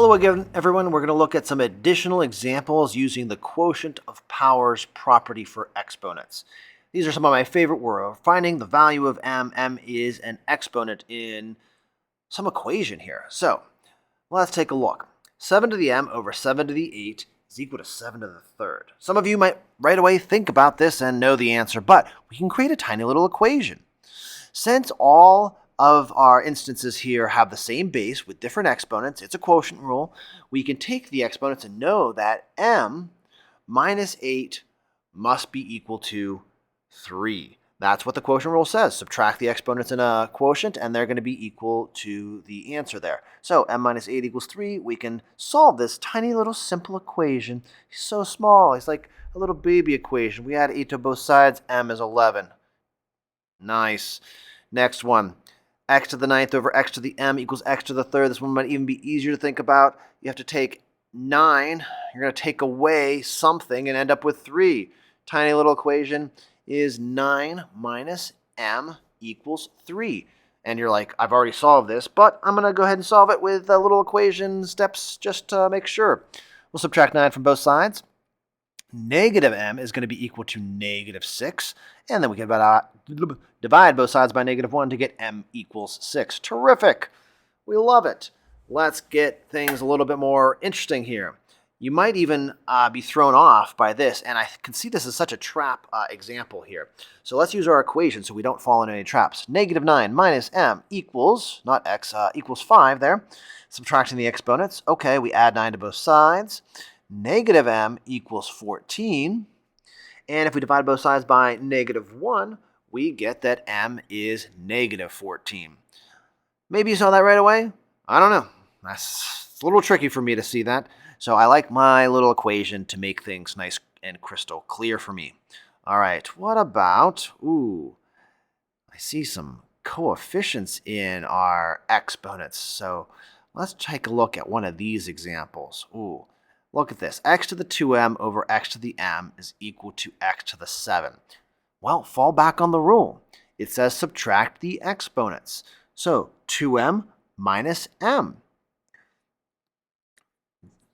Hello again, everyone. We're going to look at some additional examples using the quotient of powers property for exponents. These are some of my favorite words. Finding the value of m. M is an exponent in some equation here. So let's take a look. 7 to the m over 7 to the 8 is equal to 7 to the third. Some of you might right away think about this and know the answer, but we can create a tiny little equation. Since all of our instances here have the same base with different exponents, it's a quotient rule, we can take the exponents and know that m minus 8 must be equal to 3. That's what the quotient rule says. Subtract the exponents in a quotient and they're going to be equal to the answer there. So m minus 8 equals 3. We can solve this tiny little simple equation. He's so small. He's like a little baby equation. We add 8 to both sides. M is 11. Nice. Next one. X to the ninth over x to the m equals x to the third. This one might even be easier to think about. You have to take 9. You're going to take away something and end up with 3. Tiny little equation is 9 minus m equals 3. And you're like, I've already solved this, but I'm going to go ahead and solve it with little equation steps just to make sure. We'll subtract 9 from both sides. Negative m is going to be equal to negative 6. And then we can divide both sides by negative 1 to get m equals 6. Terrific. We love it. Let's get things a little bit more interesting here. You might even be thrown off by this, and I can see this as such a trap example here. So let's use our equation so we don't fall into any traps. Negative 9 minus m equals, not x, equals 5 there. Subtracting the exponents. Okay, we add 9 to both sides. Negative m equals 14. And if we divide both sides by negative 1, we get that m is negative 14. Maybe you saw that right away? I don't know. It's a little tricky for me to see that. So I like my little equation to make things nice and crystal clear for me. All right, what about, I see some coefficients in our exponents. So let's take a look at one of these examples. Look at this. X to the 2m over x to the m is equal to x to the 7. Well, fall back on the rule. It says subtract the exponents. So 2m minus m.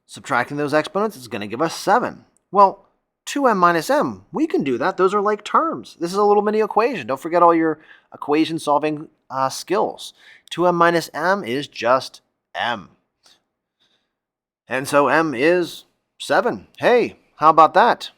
Subtracting those exponents is going to give us 7. Well, 2m minus m, we can do that. Those are like terms. This is a little mini equation. Don't forget all your equation solving skills. 2m minus m is just m. And so m is 7. Hey, how about that?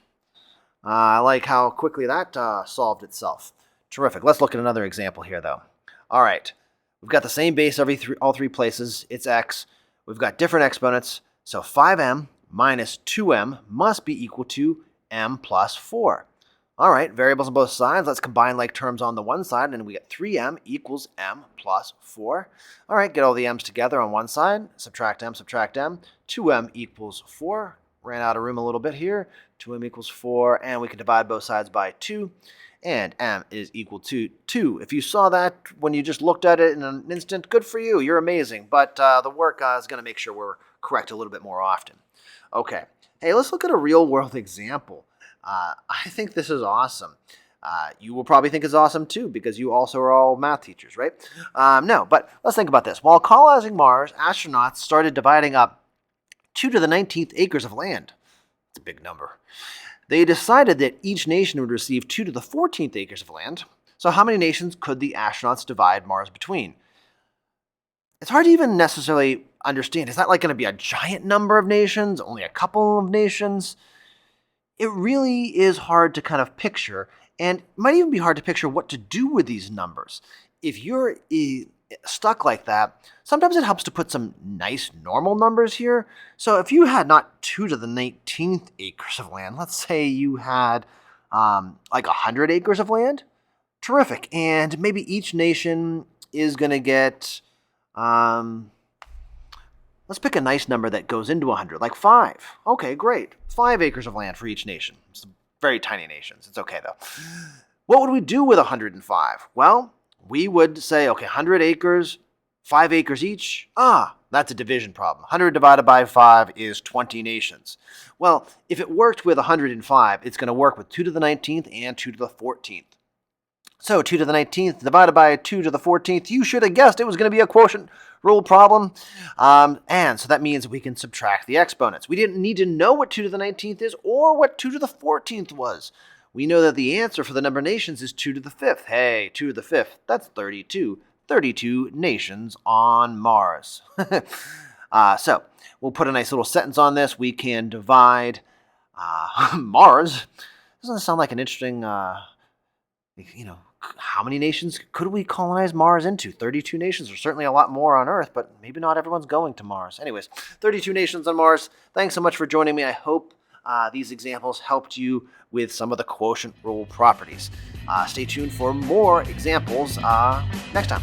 I like how quickly that solved itself. Terrific. Let's look at another example here, though. All right. We've got the same base all three places. It's x. We've got different exponents. So 5m minus 2m must be equal to m plus 4. All right, variables on both sides. Let's combine like terms on the one side, and we get 3m equals m plus 4. All right, get all the m's together on one side. Subtract m, subtract m. 2m equals 4. Ran out of room a little bit here. 2m equals 4, and we can divide both sides by 2. And m is equal to 2. If you saw that when you just looked at it in an instant, good for you. You're amazing. But the work is going to make sure we're correct a little bit more often. Okay. Hey, let's look at a real-world example. I think this is awesome. You will probably think it's awesome too because you also are all math teachers, right? No, but let's think about this. While colonizing Mars, astronauts started dividing up 2 to the 19th acres of land. That's a big number. They decided that each nation would receive 2 to the 14th acres of land. So how many nations could the astronauts divide Mars between? It's hard to even necessarily understand. Is that like going to be a giant number of nations? Only a couple of nations? It really is hard to kind of picture, and it might even be hard to picture what to do with these numbers. If you're stuck like that, sometimes it helps to put some nice normal numbers here. So if you had not 2 to the 19th acres of land, let's say you had like 100 acres of land, terrific. And maybe each nation is going to get, let's pick a nice number that goes into 100, like 5. Okay, great. 5 acres of land for each nation. It's very tiny nations. It's okay, though. What would we do with 105? Well, we would say, okay, 100 acres, 5 acres each. That's a division problem. 100 divided by 5 is 20 nations. Well, if it worked with 105, it's going to work with 2 to the 19th and 2 to the 14th. So 2 to the 19th divided by 2 to the 14th, you should have guessed it was going to be a quotient rule problem. And so that means we can subtract the exponents. We didn't need to know what 2 to the 19th is or what 2 to the 14th was. We know that the answer for the number of nations is 2 to the 5th. Hey, 2 to the 5th, that's 32. 32 nations on Mars. So we'll put a nice little sentence on this. We can divide Mars. Doesn't sound like an interesting, how many nations could we colonize Mars into? 32 nations. There's certainly a lot more on Earth, but maybe not everyone's going to Mars. Anyways, 32 nations on Mars. Thanks so much for joining me. I hope these examples helped you with some of the quotient rule properties. Stay tuned for more examples next time.